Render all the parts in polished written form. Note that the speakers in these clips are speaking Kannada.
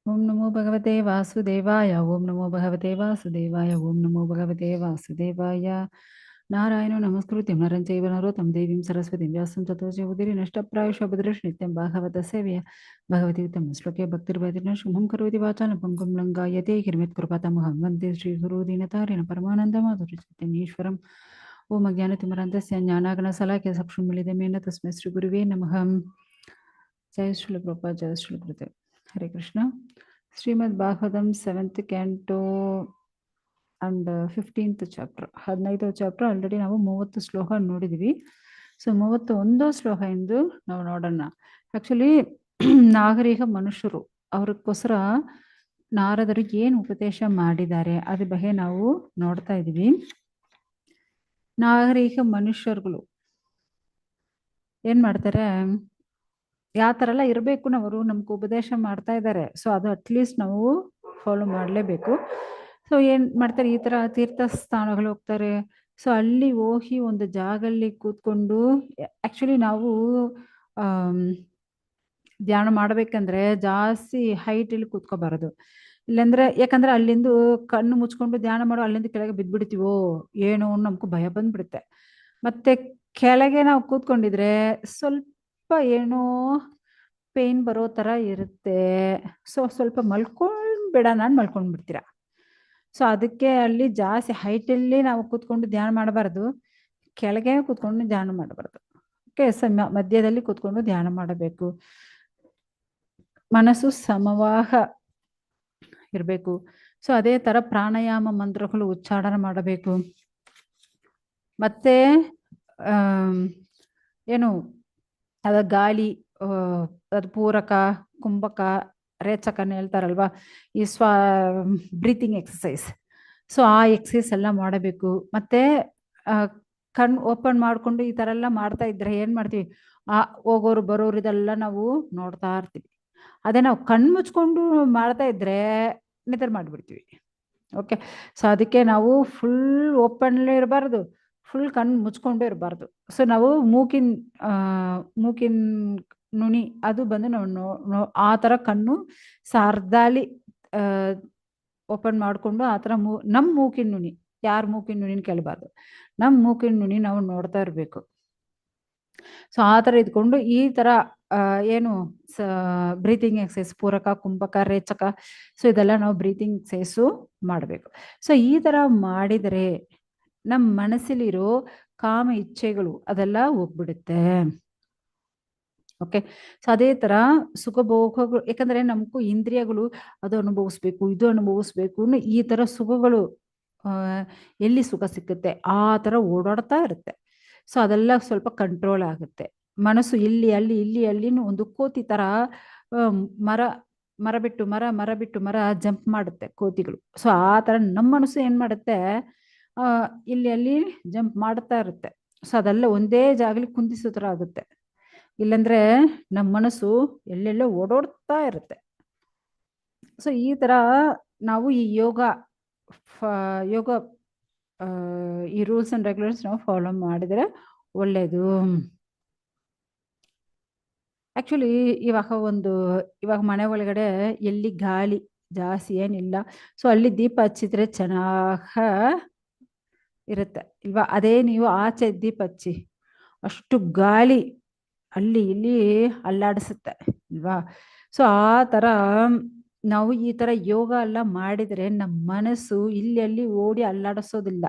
ಓಂ ನಮೋ ಭಗವತೆ ವಾಸುದೇವಾಯ ಓಂ ನಮೋ ಭಗವತೆ ವಾಸುದೇವಾಯ ಓಂ ನಮೋ ಭಗವತೆ ವಾಸುದೇವಾಯ ನಾರಾಯಣೋ ನಮಸ್ಕೃತ್ಯಂ ನರಂ ಚೈವ ನರೋತ್ತಮಂ ದೇವೀಂ ಸರಸ್ವತಿಂ ವ್ಯಾಸಂ ತತೋ ಜಯಮುದೀರಯೇ ನಷ್ಟಪ್ರಾಯಶಃ ಭದ್ರೇಷು ನಿತ್ಯಂ ಭಾಗವತ ಸೇವೆಯ ಭಗವತಿ ಉತ್ತಮ ಶ್ಲೋಕೆ ಭಕ್ತಿರ್ವೇದಿನ ಶುಭಂ ಕರೋತಿ ವಾಚಾನ ಪಂಗುಂ ಲಂಘಾಯತೆ ಕಿರ್ಮಿತ್ ಕೃಪಾತಮಹಂ ವಂದೇ ಶ್ರೀ ಗುರು ದೀನತಾರಿಣ ಪರಮಾನಂದ ಮಾಧುರ್ಯ ಸತ್ಯಂ ಈಶ್ವರಂ ಓಂ ಅಜ್ಞಾನತಿಮಿರಾಂಧಸ್ಯ ಜ್ಞಾನಾಗಣಸಲಾಖ್ಯ ಚಕ್ಷುರ್ಮಿಲಿತಮೇನ ತಸ್ಮೈ ಶ್ರೀ ಗುರುವೇ ನಮಃ. ಜಯ ಶ್ರೀಲ ಪ್ರಭುಪಾದ ಜಯ Srila Gurudev. Hare Krishna. Srimad Bhagavatam 7th canto and 15th chapter, 15th chapter already ನಾವು 30 ಶ್ಲೋಕ ನೋಡಿದ್ವಿ. ಸೊ 31 ಶ್ಲೋಕ ಎಂದು ನಾವು ನೋಡೋಣ. ಆಕ್ಚುಲಿ ನಾಗರಿಕ ಮನುಷ್ಯರು ಅವ್ರಿಗೋಸ್ಕರ ನಾರದರು ಏನು ಉಪದೇಶ ಮಾಡಿದ್ದಾರೆ ಅದ್ರ ಬಗ್ಗೆ ನಾವು ನೋಡ್ತಾ ಇದೀವಿ. ನಾಗರಿಕ ಮನುಷ್ಯರುಗಳು ಏನ್ ಮಾಡ್ತಾರೆ, ಯಾವ ಥರ ಎಲ್ಲ ಇರಬೇಕು ಅವರು ನಮ್ಗೆ ಉಪದೇಶ ಮಾಡ್ತಾ ಇದ್ದಾರೆ. ಸೊ ಅದು ಅಟ್ಲೀಸ್ಟ್ ನಾವು ಫಾಲೋ ಮಾಡಲೇಬೇಕು. ಸೊ ಏನು ಮಾಡ್ತಾರೆ, ಈ ಥರ ತೀರ್ಥ ಸ್ಥಾನಗಳು ಹೋಗ್ತಾರೆ. ಸೊ ಅಲ್ಲಿ ಹೋಗಿ ಒಂದು ಜಾಗಲ್ಲಿ ಕೂತ್ಕೊಂಡು, ಆ್ಯಕ್ಚುಲಿ ನಾವು ಧ್ಯಾನ ಮಾಡಬೇಕಂದ್ರೆ ಜಾಸ್ತಿ ಹೈಟಲ್ಲಿ ಕೂತ್ಕೋಬಾರದು. ಇಲ್ಲಾಂದ್ರೆ ಯಾಕಂದ್ರೆ ಅಲ್ಲಿಂದ ಕಣ್ಣು ಮುಚ್ಕೊಂಡು ಧ್ಯಾನ ಮಾಡೋ ಅಲ್ಲಿಂದ ಕೆಳಗೆ ಬಿದ್ದುಬಿಡ್ತೀವೋ ಏನೋ ನಮ್ಗೆ ಭಯ ಬಂದ್ಬಿಡುತ್ತೆ. ಮತ್ತೆ ಕೆಳಗೆ ನಾವು ಕೂತ್ಕೊಂಡಿದ್ರೆ ಸ್ವಲ್ಪ ಏನೋ ಪೇನ್ ಬರೋ ಥರ ಇರುತ್ತೆ. ಸೊ ಸ್ವಲ್ಪ ಮಲ್ಕೊಂಡ್ಬೇಡ, ನಾನು ಮಲ್ಕೊಂಡ್ಬಿಡ್ತೀರಾ. ಸೊ ಅದಕ್ಕೆ ಅಲ್ಲಿ ಜಾಸ್ತಿ ಹೈಟಲ್ಲಿ ನಾವು ಕೂತ್ಕೊಂಡು ಧ್ಯಾನ ಮಾಡಬಾರ್ದು, ಕೆಳಗೆ ಕೂತ್ಕೊಂಡು ಧ್ಯಾನ ಮಾಡಬಾರ್ದು. ಓಕೆ, ಮಧ್ಯದಲ್ಲಿ ಕೂತ್ಕೊಂಡು ಧ್ಯಾನ ಮಾಡಬೇಕು. ಮನಸ್ಸು ಸಮವಾಹ ಇರಬೇಕು. ಸೊ ಅದೇ ಥರ ಪ್ರಾಣಾಯಾಮ ಮಂತ್ರಗಳು ಉಚ್ಚಾರಣೆ ಮಾಡಬೇಕು. ಮತ್ತೆ ಏನು ಅದ ಗಾಳಿ, ಅದು ಪೂರಕ, ಕುಂಭಕ, ರೇಚಕನ ಹೇಳ್ತಾರಲ್ವಾ, ಈ ಬ್ರೀತಿಂಗ್ ಎಕ್ಸಸೈಸ್. ಸೊ ಆ ಎಕ್ಸಸೈಸ್ ಎಲ್ಲ ಮಾಡಬೇಕು. ಮತ್ತೆ ಕಣ್ಣು ಓಪನ್ ಮಾಡಿಕೊಂಡು ಈ ಥರ ಎಲ್ಲ ಮಾಡ್ತಾ ಇದ್ರೆ ಏನು ಮಾಡ್ತೀವಿ, ಆ ಹೋಗೋರು ಬರೋರು ಇದೆಲ್ಲ ನಾವು ನೋಡ್ತಾ ಇರ್ತೀವಿ. ಅದೇ ನಾವು ಕಣ್ಣು ಮುಚ್ಕೊಂಡು ಮಾಡ್ತಾ ಇದ್ರೆ ನಿದ್ರೆ ಮಾಡಿಬಿಡ್ತೀವಿ. ಓಕೆ, ಸೊ ಅದಕ್ಕೆ ನಾವು ಫುಲ್ ಓಪನ್ಲೇ ಇರಬಾರ್ದು, ಫುಲ್ ಕಣ್ಣು ಮುಚ್ಕೊಂಡು ಇರಬಾರ್ದು. ಸೊ ನಾವು ಮೂಕಿನ ನುಣಿ ಅದು ಬಂದು ನಾವು ಆ ಥರ ಕಣ್ಣು ಸಾರ್ಧಾಲಿ ಓಪನ್ ಮಾಡಿಕೊಂಡು ಆ ಥರ ನಮ್ಮ ಮೂಕಿನ ನುಣಿ, ಯಾರ ಮೂಕಿನ ನುಣಿನ ಕೇಳಬಾರ್ದು, ನಮ್ಮ ಮೂಕಿನ ನುಣಿ ನಾವು ನೋಡ್ತಾ ಇರಬೇಕು. ಸೊ ಆ ಥರ ಇದ್ಕೊಂಡು ಈ ಥರ ಏನು ಬ್ರೀತಿಂಗ್ ಎಕ್ಸಸೈಸ್, ಪೂರಕ, ಕುಂಭಕ, ರೇಚಕ, ಸೊ ಇದೆಲ್ಲ ನಾವು ಬ್ರೀತಿಂಗ್ ಎಕ್ಸಸೈಸು ಮಾಡಬೇಕು. ಸೊ ಈ ಥರ ಮಾಡಿದರೆ ನಮ್ಮ ಮನಸ್ಸಲ್ಲಿರೋ ಕಾಮ ಇಚ್ಛೆಗಳು ಅದೆಲ್ಲ ಹೋಗ್ಬಿಡುತ್ತೆ. ಓಕೆ, ಸೊ ಅದೇ ಥರ ಸುಖಭೋಗಗಳು, ಯಾಕಂದರೆ ನಮಗೂ ಇಂದ್ರಿಯಗಳು ಅದು ಅನುಭವಿಸ್ಬೇಕು, ಇದು ಅನುಭವಿಸ್ಬೇಕು, ಈ ಥರ ಸುಖಗಳು ಎಲ್ಲಿ ಸುಖ ಸಿಕ್ಕುತ್ತೆ ಆ ಥರ ಓಡಾಡ್ತಾ ಇರುತ್ತೆ. ಸೊ ಅದೆಲ್ಲ ಸ್ವಲ್ಪ ಕಂಟ್ರೋಲ್ ಆಗುತ್ತೆ. ಮನಸ್ಸು ಇಲ್ಲಿ ಅಲ್ಲಿ ಇಲ್ಲಿ ಅಲ್ಲಿನೂ ಒಂದು ಕೋತಿ ಥರ ಮರ ಬಿಟ್ಟು ಮರ ಜಂಪ್ ಮಾಡುತ್ತೆ ಕೋತಿಗಳು. ಸೊ ಆ ಥರ ನಮ್ಮ ಮನಸ್ಸು ಏನು ಮಾಡುತ್ತೆ, ಇಲ್ಲಿ ಅಲ್ಲಿ ಜಂಪ್ ಮಾಡ್ತಾ ಇರುತ್ತೆ. ಸೊ ಅದೆಲ್ಲ ಒಂದೇ ಜಾಗಲಿ ಕುಂದಿಸೋ ಥರ ಆಗುತ್ತೆ. ಇಲ್ಲಾಂದ್ರೆ ನಮ್ಮ ಮನಸ್ಸು ಎಲ್ಲೆಲ್ಲೋ ಓಡೋಡ್ತಾ ಇರುತ್ತೆ. ಸೊ ಈ ಥರ ನಾವು ಈ ಯೋಗ ಈ ರೂಲ್ಸ್ ಆ್ಯಂಡ್ ರೆಗ್ಯುಲೇಷನ್ಸ್ ನಾವು ಫಾಲೋ ಮಾಡಿದರೆ ಒಳ್ಳೆಯದು. ಆ್ಯಕ್ಚುಲಿ ಇವಾಗ ಮನೆ ಒಳಗಡೆ ಎಲ್ಲಿ ಗಾಳಿ ಜಾಸ್ತಿ ಏನಿಲ್ಲ, ಸೊ ಅಲ್ಲಿ ದೀಪ ಹಚ್ಚಿದ್ರೆ ಚೆನ್ನಾಗ ಇರುತ್ತೆ ಇಲ್ವಾ. ಅದೇ ನೀವು ಆಚೆ ದೀಪ ಹಚ್ಚಿ ಅಷ್ಟು ಗಾಳಿ ಅಲ್ಲಿ ಇಲ್ಲಿ ಅಲ್ಲಾಡಿಸುತ್ತೆ ಇಲ್ವಾ. ಸೊ ಆ ಥರ ನಾವು ಈ ಥರ ಯೋಗ ಎಲ್ಲ ಮಾಡಿದರೆ ನಮ್ಮ ಮನಸ್ಸು ಇಲ್ಲಿ ಅಲ್ಲಿ ಓಡಿ ಅಲ್ಲಾಡಿಸೋದಿಲ್ಲ.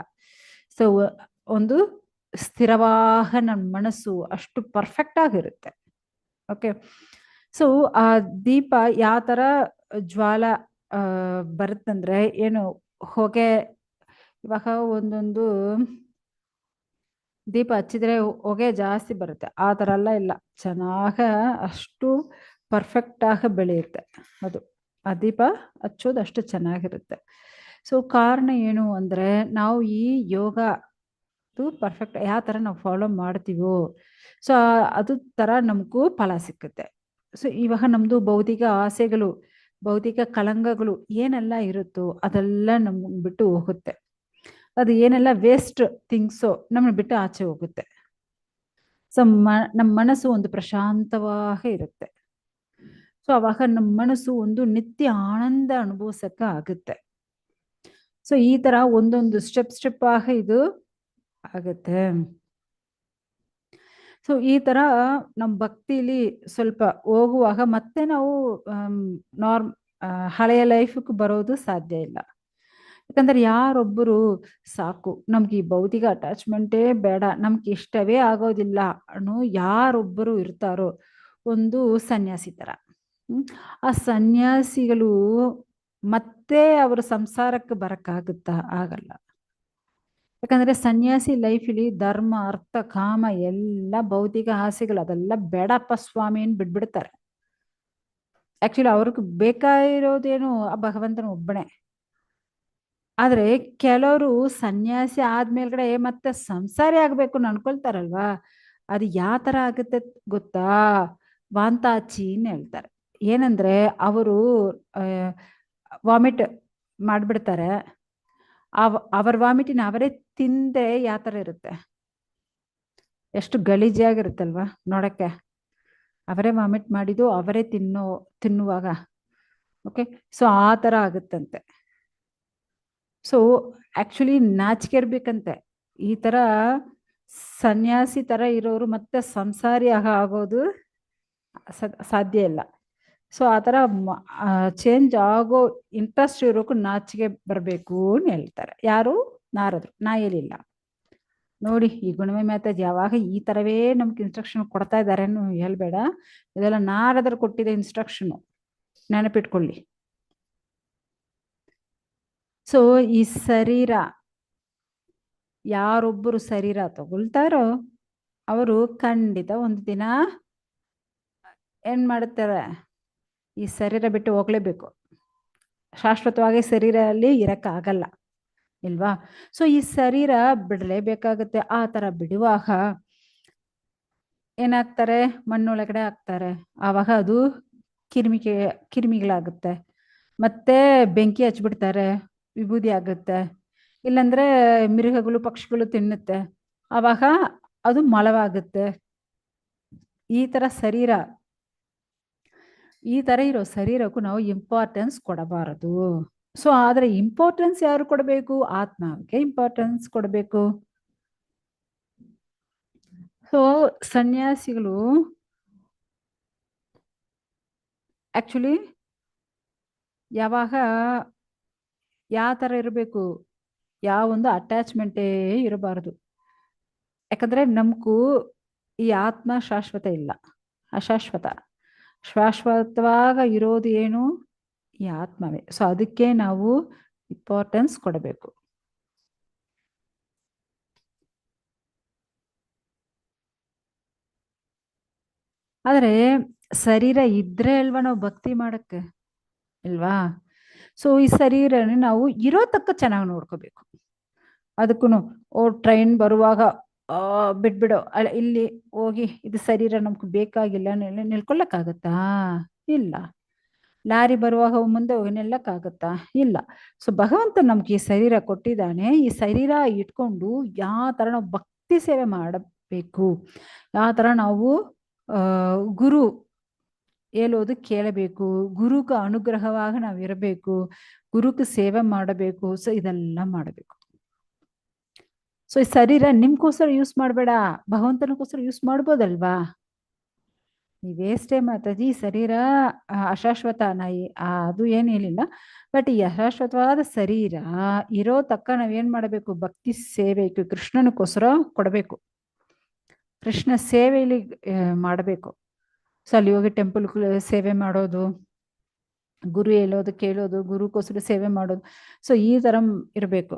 ಸೊ ಒಂದು ಸ್ಥಿರವಾದ ನಮ್ಮ ಮನಸ್ಸು ಅಷ್ಟು ಪರ್ಫೆಕ್ಟ್ ಆಗಿರುತ್ತೆ. ಓಕೆ, ಸೊ ಆ ದೀಪ ಯಾವ ಥರ ಜ್ವಾಲ ಬರುತ್ತಂದ್ರೆ ಏನು ಹೊಗೆ, ಇವಾಗ ಒಂದೊಂದು ದೀಪ ಹಚ್ಚಿದ್ರೆ ಹೊಗೆ ಜಾಸ್ತಿ ಬರುತ್ತೆ, ಆ ಥರ ಎಲ್ಲ ಇಲ್ಲ, ಚೆನ್ನಾಗ ಅಷ್ಟು ಪರ್ಫೆಕ್ಟಾಗಿ ಬೆಳೆಯುತ್ತೆ ಅದು. ಆ ದೀಪ ಹಚ್ಚೋದು ಅಷ್ಟು ಚೆನ್ನಾಗಿರುತ್ತೆ. ಸೊ ಕಾರಣ ಏನು ಅಂದರೆ ನಾವು ಈ ಯೋಗ ಪರ್ಫೆಕ್ಟ್ ಯಾವ ಥರ ನಾವು ಫಾಲೋ ಮಾಡ್ತೀವೋ ಸೊ ಅದು ಥರ ನಮಗೂ ಫಲ ಸಿಕ್ಕುತ್ತೆ. ಸೊ ಇವಾಗ ನಮ್ಮದು ಭೌತಿಕ ಆಸೆಗಳು, ಭೌತಿಕ ಕಳಂಕಗಳು ಏನೆಲ್ಲ ಇರುತ್ತೋ ಅದೆಲ್ಲ ನಮ್ಗೆ ಬಿಟ್ಟು ಹೋಗುತ್ತೆ. ಅದು ಏನೆಲ್ಲ ವೇಸ್ಟ್ ಥಿಂಗ್ಸು ನಮ್ಮನ್ನ ಬಿಟ್ಟು ಆಚೆ ಹೋಗುತ್ತೆ. ಸೊ ನಮ್ಮ ಮನಸ್ಸು ಒಂದು ಪ್ರಶಾಂತವಾಗಿ ಇರುತ್ತೆ. ಸೊ ಅವಾಗ ನಮ್ಮ ಮನಸ್ಸು ಒಂದು ನಿತ್ಯ ಆನಂದ ಅನುಭವಿಸಕ್ಕ ಆಗುತ್ತೆ. ಸೊ ಈ ತರ ಒಂದೊಂದು ಸ್ಟೆಪ್ ಆಗ ಇದು ಆಗುತ್ತೆ. ಸೊ ಈ ತರ ನಮ್ಮ ಭಕ್ತಿಲಿ ಸ್ವಲ್ಪ ಹೋಗುವಾಗ ಮತ್ತೆ ನಾವು ನಾರ್ಮ್ ಹಳೆಯ ಲೈಫ್ಗೆ ಬರೋದು ಸಾಧ್ಯ ಇಲ್ಲ. ಯಾಕಂದ್ರೆ ಯಾರೊಬ್ಬರು ಸಾಕು ನಮ್ಗೆ ಈ ಭೌತಿಕ ಅಟ್ಯಾಚ್ಮೆಂಟೇ ಬೇಡ, ನಮ್ಗೆ ಇಷ್ಟವೇ ಆಗೋದಿಲ್ಲ ಅನ್ನೋ ಯಾರೊಬ್ಬರು ಇರ್ತಾರೋ, ಒಂದು ಸನ್ಯಾಸಿ ತರ. ಆ ಸನ್ಯಾಸಿಗಳು ಮತ್ತೆ ಅವ್ರ ಸಂಸಾರಕ್ಕೆ ಬರಕ್ಕಾಗುತ್ತಾ? ಆಗಲ್ಲ. ಯಾಕಂದ್ರೆ ಸನ್ಯಾಸಿ ಲೈಫಲ್ಲಿ ಧರ್ಮ ಅರ್ಥ ಕಾಮ ಎಲ್ಲ ಭೌತಿಕ ಆಸೆಗಳು ಅದೆಲ್ಲ ಬೇಡಪ್ಪ ಸ್ವಾಮಿ ಅಂತ ಬಿಟ್ಬಿಡ್ತಾರೆ. ಆಕ್ಚುಲಿ ಅವ್ರಿಗೆ ಬೇಕಾಗಿರೋದೇನು ಆ ಭಗವಂತನ ಒಬ್ಬನೇ. ಆದ್ರೆ ಕೆಲವರು ಸನ್ಯಾಸಿ ಆದ್ಮೇಲ್ಗಡೆ ಮತ್ತೆ ಸಂಸಾರಿ ಆಗ್ಬೇಕು ಅನ್ಕೊಳ್ತಾರಲ್ವಾ, ಅದು ಯಾವ ತರ ಆಗುತ್ತೆ ಗೊತ್ತಾ? ವಾಂತಾಚಿನ್ ಹೇಳ್ತಾರೆ. ಏನಂದ್ರೆ ಅವರು ವಾಮಿಟ್ ಮಾಡ್ಬಿಡ್ತಾರೆ. ಅವರ ವಾಮಿಟಿನ ಅವರೇ ತಿಂದೆ ಯಾವ ತರ ಇರುತ್ತೆ, ಎಷ್ಟು ಗಲೀಜಾಗಿರುತ್ತಲ್ವಾ ನೋಡಕ್ಕೆ. ಅವರೇ ವಾಮಿಟ್ ಮಾಡಿದ್ದು ಅವರೇ ತಿನ್ನುವಾಗ. ಓಕೆ, ಸೊ ಆ ತರ ಆಗುತ್ತಂತೆ. ಸೊ ಆಕ್ಚುಲಿ ನಾಚಿಕೆ ಇರ್ಬೇಕಂತೆ. ಈ ತರ ಸನ್ಯಾಸಿ ತರ ಇರೋರು ಮತ್ತೆ ಸಂಸಾರಿ ಆಗೋದು ಸಾಧ್ಯ ಇಲ್ಲ. ಸೊ ಆ ತರ ಚೇಂಜ್ ಆಗೋ ಇಂಟ್ರೆಸ್ಟ್ ಇರೋಕು ನಾಚಿಕೆ ಬರಬೇಕು ಅಂತ ಹೇಳ್ತಾರೆ. ಯಾರು? ನಾರದ್ರು. ನಾ ಹೇಳಿಲ್ಲ ನೋಡಿ. ಈ ಗುಣಮಯ ಮಾತಾಜ್ ಯಾವಾಗ ಈ ತರವೇ ನಮ್ಗೆ ಇನ್ಸ್ಟ್ರಕ್ಷನ್ ಕೊಡ್ತಾ ಇದ್ದಾರೆ ಹೇಳ್ಬೇಡ. ಇದೆಲ್ಲ ನಾರದ್ರು ಕೊಟ್ಟಿದೆ ಇನ್ಸ್ಟ್ರಕ್ಷನ್, ನೆನಪಿಟ್ಕೊಳ್ಳಿ. ಸೊ ಈ ಶರೀರ, ಯಾರೊಬ್ಬರು ಶರೀರ ತಗೊಳ್ತಾರೋ ಅವರು ಖಂಡಿತ ಒಂದು ದಿನ ಏನ್ ಮಾಡುತ್ತಾರೆ, ಈ ಶರೀರ ಬಿಟ್ಟು ಹೋಗ್ಲೇಬೇಕು. ಶಾಶ್ವತವಾಗಿ ಶರೀರಲ್ಲಿ ಇರಕ್ಕಾಗಲ್ಲ ಇಲ್ವಾ? ಸೊ ಈ ಶರೀರ ಬಿಡಲೇಬೇಕಾಗುತ್ತೆ. ಆ ತರ ಬಿಡುವಾಗ ಏನಾಗ್ತಾರೆ, ಮಣ್ಣೊಳಗಡೆ ಹಾಕ್ತಾರೆ. ಆವಾಗ ಅದು ಕಿರಿಮಿಗಳಾಗುತ್ತೆ. ಮತ್ತೆ ಬೆಂಕಿ ಹಚ್ಬಿಡ್ತಾರೆ, ವಿಭೂದಿ ಆಗುತ್ತೆ. ಇಲ್ಲಾಂದ್ರೆ ಮಿರುಗಗಳು ಪಕ್ಷಿಗಳು ತಿನ್ನುತ್ತೆ, ಆವಾಗ ಅದು ಮಲವಾಗುತ್ತೆ. ಈ ತರ ಈ ತರ ಇರೋ ಶರೀರಕ್ಕೂ ನಾವು ಇಂಪಾರ್ಟೆನ್ಸ್ ಕೊಡಬಾರದು. ಸೊ ಆದ್ರೆ ಇಂಪಾರ್ಟೆನ್ಸ್ ಯಾರು ಕೊಡಬೇಕು? ಆತ್ಮಕ್ಕೆ ಇಂಪಾರ್ಟೆನ್ಸ್ ಕೊಡಬೇಕು. ಸೊ ಸನ್ಯಾಸಿಗಳು ಆಕ್ಚುಲಿ ಯಾವಾಗ ಯಾವ ತರ ಇರಬೇಕು, ಯಾವ ಒಂದು ಅಟ್ಯಾಚ್ಮೆಂಟೇ ಇರಬಾರದು. ಯಾಕಂದ್ರೆ ನಮಗೂ ಈ ಆತ್ಮ ಶಾಶ್ವತ ಇಲ್ಲ, ಅಶಾಶ್ವತ. ಶಾಶ್ವತವಾಗ ಇರೋದು ಏನು? ಈ ಆತ್ಮವೇ. ಸೊ ಅದಕ್ಕೆ ನಾವು ಇಂಪಾರ್ಟೆನ್ಸ್ ಕೊಡಬೇಕು. ಆದ್ರೆ ಶರೀರ ಇದ್ರೆ ಅಲ್ವಾ ನಾವು ಭಕ್ತಿ ಮಾಡಕ್ಕೆ, ಅಲ್ವಾ? ಸೊ ಈ ಶರೀರನ ನಾವು ಇರೋ ತಕ್ಕ ಚೆನ್ನಾಗಿ ನೋಡ್ಕೋಬೇಕು. ಅದಕ್ಕೂ ಟ್ರೈನ್ ಬರುವಾಗ ಬಿಟ್ಬಿಡೋ ಇಲ್ಲಿ ಹೋಗಿ ಇದು ಶರೀರ ನಮ್ಗೆ ಬೇಕಾಗಿಲ್ಲ ನಿಲ್ಕೊಳ್ಳಕ್ಕಾಗತ್ತಾ? ಇಲ್ಲ. ಲಾರಿ ಬರುವಾಗ ಮುಂದೆ ಹೋಗಿ ನಿಲ್ಲಕ್ಕಾಗತ್ತಾ? ಇಲ್ಲ. ಸೊ ಭಗವಂತ ನಮ್ಗೆ ಈ ಶರೀರ ಕೊಟ್ಟಿದ್ದಾನೆ. ಈ ಶರೀರ ಇಟ್ಕೊಂಡು ಯಾವ ತರ ನಾವು ಭಕ್ತಿ ಸೇವೆ ಮಾಡಬೇಕು, ಯಾವ ತರ ನಾವು ಗುರು ಹೇಳೋದು ಕೇಳಬೇಕು, ಗುರುಗ ಅನುಗ್ರಹವಾಗ ನಾವು ಇರಬೇಕು, ಗುರುಗೆ ಸೇವೆ ಮಾಡಬೇಕು. ಸೊ ಇದೆಲ್ಲ ಮಾಡಬೇಕು. ಸೊ ಈ ಶರೀರ ನಿಮ್ಗೋಸ್ಕರ ಯೂಸ್ ಮಾಡಬೇಡ, ಭಗವಂತನಿಗೋಸ್ಕರ ಯೂಸ್ ಮಾಡ್ಬೋದಲ್ವಾ? ಈ ವೇಸ್ಟೇ ಮಾತಾಜಿ. ಶರೀರ ಅಶಾಶ್ವತ ಅದು ಏನು ಹೇಳಿಲ್ಲ. ಬಟ್ ಈ ಅಶಾಶ್ವತವಾದ ಶರೀರ ಇರೋ ತಕ್ಕ ನಾವೇನ್ ಮಾಡಬೇಕು? ಭಕ್ತಿ ಸೇವೆ ಕೃಷ್ಣನಿಗೋಸ್ಕರ ಕೊಡಬೇಕು. ಕೃಷ್ಣ ಸೇವೆಯಲ್ಲಿ ಮಾಡಬೇಕು. ಸೊ ಅಲ್ಲಿ ಹೋಗಿ ಟೆಂಪಲ್ ಸೇವೆ ಮಾಡೋದು, ಗುರು ಹೇಳೋದು ಕೇಳೋದು, ಗುರುಗೋಸ್ಕರ ಸೇವೆ ಮಾಡೋದು. ಸೊ ಈ ತರ ಇರಬೇಕು.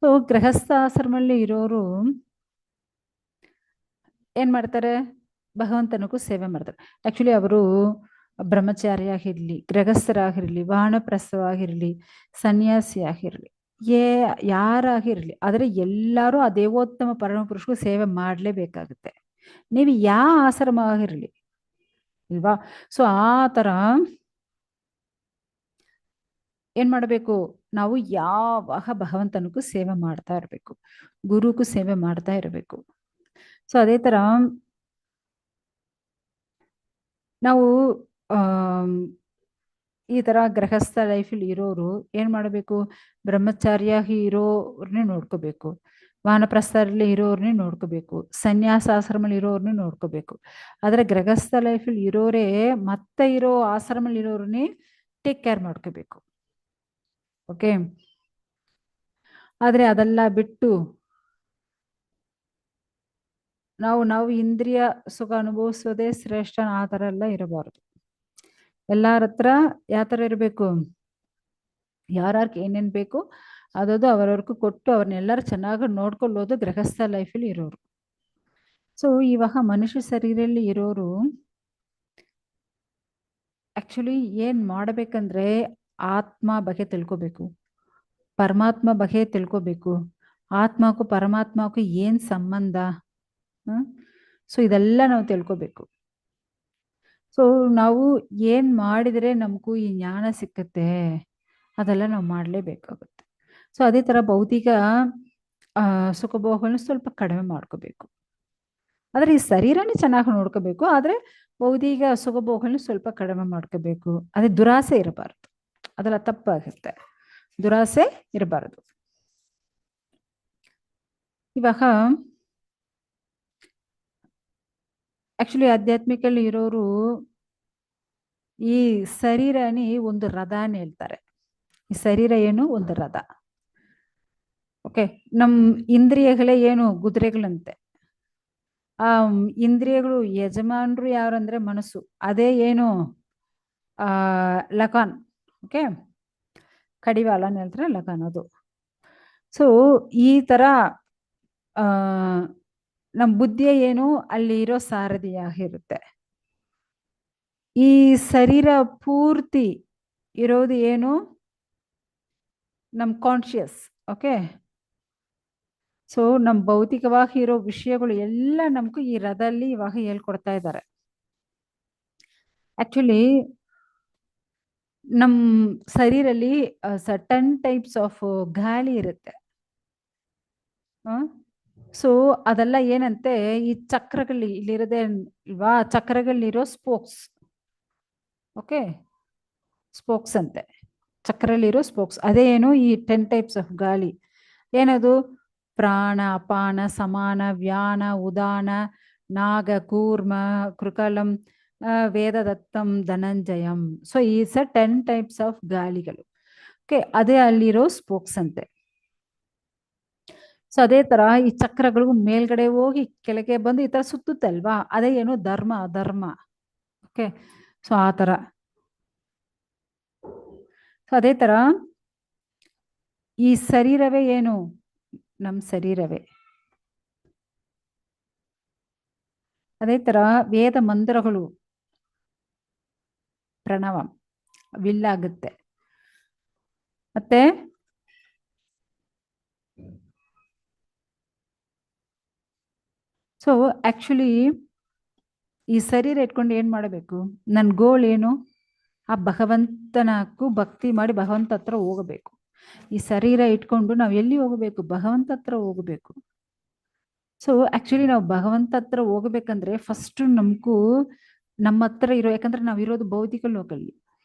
ಸೊ ಗೃಹಸ್ಥಾಶ್ರಮದಲ್ಲಿ ಇರೋರು ಏನ್ ಮಾಡ್ತಾರೆ? ಭಗವಂತನಿಗೂ ಸೇವೆ ಮಾಡ್ತಾರೆ. ಆಕ್ಚುಲಿ ಅವರು ಬ್ರಹ್ಮಚಾರಿ ಆಗಿರ್ಲಿ, ಗೃಹಸ್ಥರಾಗಿರ್ಲಿ, ವಾನಪ್ರಸ್ಥವಾಗಿರ್ಲಿ, ಸನ್ಯಾಸಿ ಆಗಿರ್ಲಿ, ಯಾರಾಗಿರ್ಲಿ, ಆದ್ರೆ ಎಲ್ಲರೂ ಆ ದೇವೋತ್ತಮ ಪರಮ ಪುರುಷಗೂ ಸೇವೆ ಮಾಡ್ಲೇಬೇಕಾಗುತ್ತೆ. ನೀವು ಯಾವ ಆಶ್ರಮ ಆಗಿರ್ಲಿ, ಇಲ್ವಾ? ಸೊ ಆ ತರ ಏನ್ ಮಾಡಬೇಕು? ನಾವು ಯಾವಾಗ ಭಗವಂತನಿಗೂ ಸೇವೆ ಮಾಡ್ತಾ ಇರ್ಬೇಕು, ಗುರುಗೂ ಸೇವೆ ಮಾಡ್ತಾ ಇರಬೇಕು. ಸೊ ಅದೇ ತರ ನಾವು ಈ ತರ ಗೃಹಸ್ಥ ಲೈಫಲ್ಲಿ ಇರೋರು ಏನ್ ಮಾಡಬೇಕು? ಬ್ರಹ್ಮಚಾರಿಯಾಗಿ ಇರೋರ್ನೇ ನೋಡ್ಕೋಬೇಕು, ವಾನಪ್ರಸ್ಥರಲ್ಲಿ ಇರೋರ್ನೇ ನೋಡ್ಕೋಬೇಕು, ಸನ್ಯಾಸಾಶ್ರಮಲ್ಲಿ ಇರೋರ್ನೇ ನೋಡ್ಕೋಬೇಕು. ಆದ್ರೆ ಗೃಹಸ್ಥ ಲೈಫಲ್ಲಿ ಇರೋರೇ ಮತ್ತೆ ಇರೋ ಆಶ್ರಮಲ್ಲಿ ಇರೋರ್ನೇ ಟೇಕ್ ಕೇರ್ ಮಾಡ್ಕೋಬೇಕು. ಓಕೆ, ಆದ್ರೆ ಅದೆಲ್ಲ ಬಿಟ್ಟು ನಾವು ಇಂದ್ರಿಯ ಸುಖ ಅನುಭವಿಸೋದೇ ಶ್ರೇಷ್ಠ, ಆ ಥರ ಎಲ್ಲ ಇರಬಾರ್ದು. ಎಲ್ಲಾರ ಹತ್ರ ಯಾವ ಥರ ಇರಬೇಕು? ಯಾರ್ಯಾರಿಗೆ ಏನೇನು ಬೇಕು ಅದದು ಅವರವ್ರಿಗೂ ಕೊಟ್ಟು ಅವ್ರನ್ನೆಲ್ಲರೂ ಚೆನ್ನಾಗಿ ನೋಡ್ಕೊಳ್ಳೋದು ಗೃಹಸ್ಥ ಲೈಫಲ್ಲಿ ಇರೋರು. ಸೊ ಇವಾಗ ಮನುಷ್ಯ ಶರೀರಲ್ಲಿ ಇರೋರು ಆಕ್ಚುಲಿ ಏನ್ ಮಾಡಬೇಕಂದ್ರೆ ಆತ್ಮ ಬಗ್ಗೆ ತಿಳ್ಕೊಬೇಕು, ಪರಮಾತ್ಮ ಬಗ್ಗೆ ತಿಳ್ಕೊಬೇಕು, ಆತ್ಮಕ್ಕೂ ಪರಮಾತ್ಮಕ್ಕೂ ಏನ್ ಸಂಬಂಧ. ಸೊ ಇದೆಲ್ಲ ನಾವು ತಿಳ್ಕೊಬೇಕು. ಸೊ ನಾವು ಏನ್ ಮಾಡಿದ್ರೆ ನಮಗೂ ಈ ಜ್ಞಾನ ಸಿಕ್ಕತ್ತೆ ಅದೆಲ್ಲ ನಾವು ಮಾಡಲೇಬೇಕಾಗುತ್ತೆ. ಸೊ ಅದೇ ತರ ಭೌತಿಕ ಸುಖಭೋಗಗಳನ್ನ ಸ್ವಲ್ಪ ಕಡಿಮೆ ಮಾಡ್ಕೋಬೇಕು. ಆದ್ರೆ ಈ ಶರೀರನೇ ಚೆನ್ನಾಗಿ ನೋಡ್ಕೋಬೇಕು, ಆದ್ರೆ ಭೌತಿಕ ಸುಖಭೋಗಗಳನ್ನ ಸ್ವಲ್ಪ ಕಡಿಮೆ ಮಾಡ್ಕೋಬೇಕು. ಅದೇ ದುರಾಸೆ ಇರಬಾರ್ದು, ಅದೆಲ್ಲ ತಪ್ಪಾಗುತ್ತೆ. ದುರಾಸೆ ಇರಬಾರದು. ಇವಾಗ ಆಕ್ಚುಲಿ ಆಧ್ಯಾತ್ಮಿಕಲ್ಲಿ ಇರೋರು ಈ ಶರೀರನೇ ಒಂದು ರಥ ಅಂತ ಹೇಳ್ತಾರೆ. ಈ ಶರೀರ ಏನು? ಒಂದು ರಥ. ಓಕೆ, ನಮ್ ಇಂದ್ರಿಯಗಳೇ ಏನು? ಕುದುರೆಗಳಂತೆ. ಆ ಇಂದ್ರಿಯಗಳು ಯಜಮಾನರು ಯಾರಂದ್ರೆ ಮನಸ್ಸು, ಅದೇ ಏನು? ಲಗಾನ್. ಓಕೆ, ಕಡಿವಾಳ ಅಂತ ಹೇಳ್ತಾರೆ, ಲಗಾನ್ ಅದು. ಸೊ ಈ ತರ ನಮ್ಮ ಬುದ್ಧಿಯ ಏನು ಅಲ್ಲಿ ಇರೋ ಸಾರಥಿಯಾಗಿರುತ್ತೆ. ಈ ಶರೀರ ಪೂರ್ತಿ ಇರೋದು ಏನು? ನಮ್ ಕಾನ್ಶಿಯಸ್. ಓಕೆ, ಸೊ ನಮ್ ಭೌತಿಕವಾಗಿ ಇರೋ ವಿಷಯಗಳು ಎಲ್ಲ ನಮ್ಗೂ ಈ ರಥದಲ್ಲಿ ಇವಾಗ ಹೇಳ್ಕೊಡ್ತಾ ಇದ್ದಾರೆ. ಆಕ್ಚುಲಿ ನಮ್ ಶರೀರಲ್ಲಿ ಸರ್ಟನ್ ಟೈಪ್ಸ್ ಆಫ್ ಗಾಳಿ ಇರುತ್ತೆ. ಸೊ ಅದೆಲ್ಲ ಏನಂತೆ ಈ ಚಕ್ರಗಳಲ್ಲಿ ಇಲ್ಲಿರೋದೇ ಅಲ್ವಾ, ಚಕ್ರಗಳಲ್ಲಿರೋ ಸ್ಪೋಕ್ಸ್. ಓಕೆ, ಸ್ಪೋಕ್ಸ್ ಅಂತೆ, ಚಕ್ರಲ್ಲಿರೋ ಸ್ಪೋಕ್ಸ್. ಅದೇ ಏನು? ಈ 10 ಟೈಪ್ಸ್ ಆಫ್ ಗಾಳಿ. ಏನದು? ಪ್ರಾಣ, ಅಪಾನ, ಸಮಾನ, ವ್ಯಾನ, ಉದಾನ, ನಾಗ, ಕೂರ್ಮ, ಕೃಕಲಂ, ವೇದದತ್ತಂ, ಧನಂಜಯಂ. ಸೊ ಈ 10 ಟೈಪ್ಸ್ ಆಫ್ ಗಾಳಿಗಳು. ಓಕೆ, ಅದೇ ಅಲ್ಲಿರೋ ಸ್ಪೋಕ್ಸ್ ಅಂತೆ. ಸೊ ಅದೇ ತರ ಈ ಚಕ್ರಗಳಿಗೂ ಮೇಲ್ಗಡೆ ಹೋಗಿ ಕೆಳಗೆ ಬಂದು ಈ ತರ ಸುತ್ತುತ್ತಲ್ವಾ, ಅದೇ ಏನು? ಧರ್ಮ, ಅಧರ್ಮ. ಓಕೆ, ಸೊ ಆ ತರ. ಸೊ ಅದೇ ತರ ಈ ಶರೀರವೇ ಏನು? ನಮ್ ಶರೀರವೇ. ಅದೇ ತರ ವೇದ ಮಂತ್ರಗಳು ಪ್ರಣವ ವಿಲ್ಲಾಗುತ್ತೆ. ಮತ್ತೆ ಸೊ ಆಕ್ಚುಲಿ ಈ ಶರೀರ ಇಟ್ಕೊಂಡು ಏನ್ ಮಾಡಬೇಕು? ನನ್ನ ಗೋಲ್ ಏನು? ಆ ಭಗವಂತನಕ್ಕೂ ಭಕ್ತಿ ಮಾಡಿ ಭಗವಂತ ಹತ್ರ ಹೋಗಬೇಕು. ಈ ಶರೀರ ಇಟ್ಕೊಂಡು ನಾವು ಎಲ್ಲಿ ಹೋಗಬೇಕು? ಭಗವಂತ ಹತ್ರ ಹೋಗಬೇಕು. ಸೊ ಆಕ್ಚುಲಿ ನಾವು ಭಗವಂತ ಹತ್ರ ಹೋಗ್ಬೇಕಂದ್ರೆ ಫಸ್ಟ್ ನಮ್ಗೂ ನಮ್ಮ ಹತ್ರ ಇರೋ, ಯಾಕಂದ್ರೆ ನಾವು ಇರೋದು ಭೌತಿಕ ಲೋಕಲ್ಲಿ.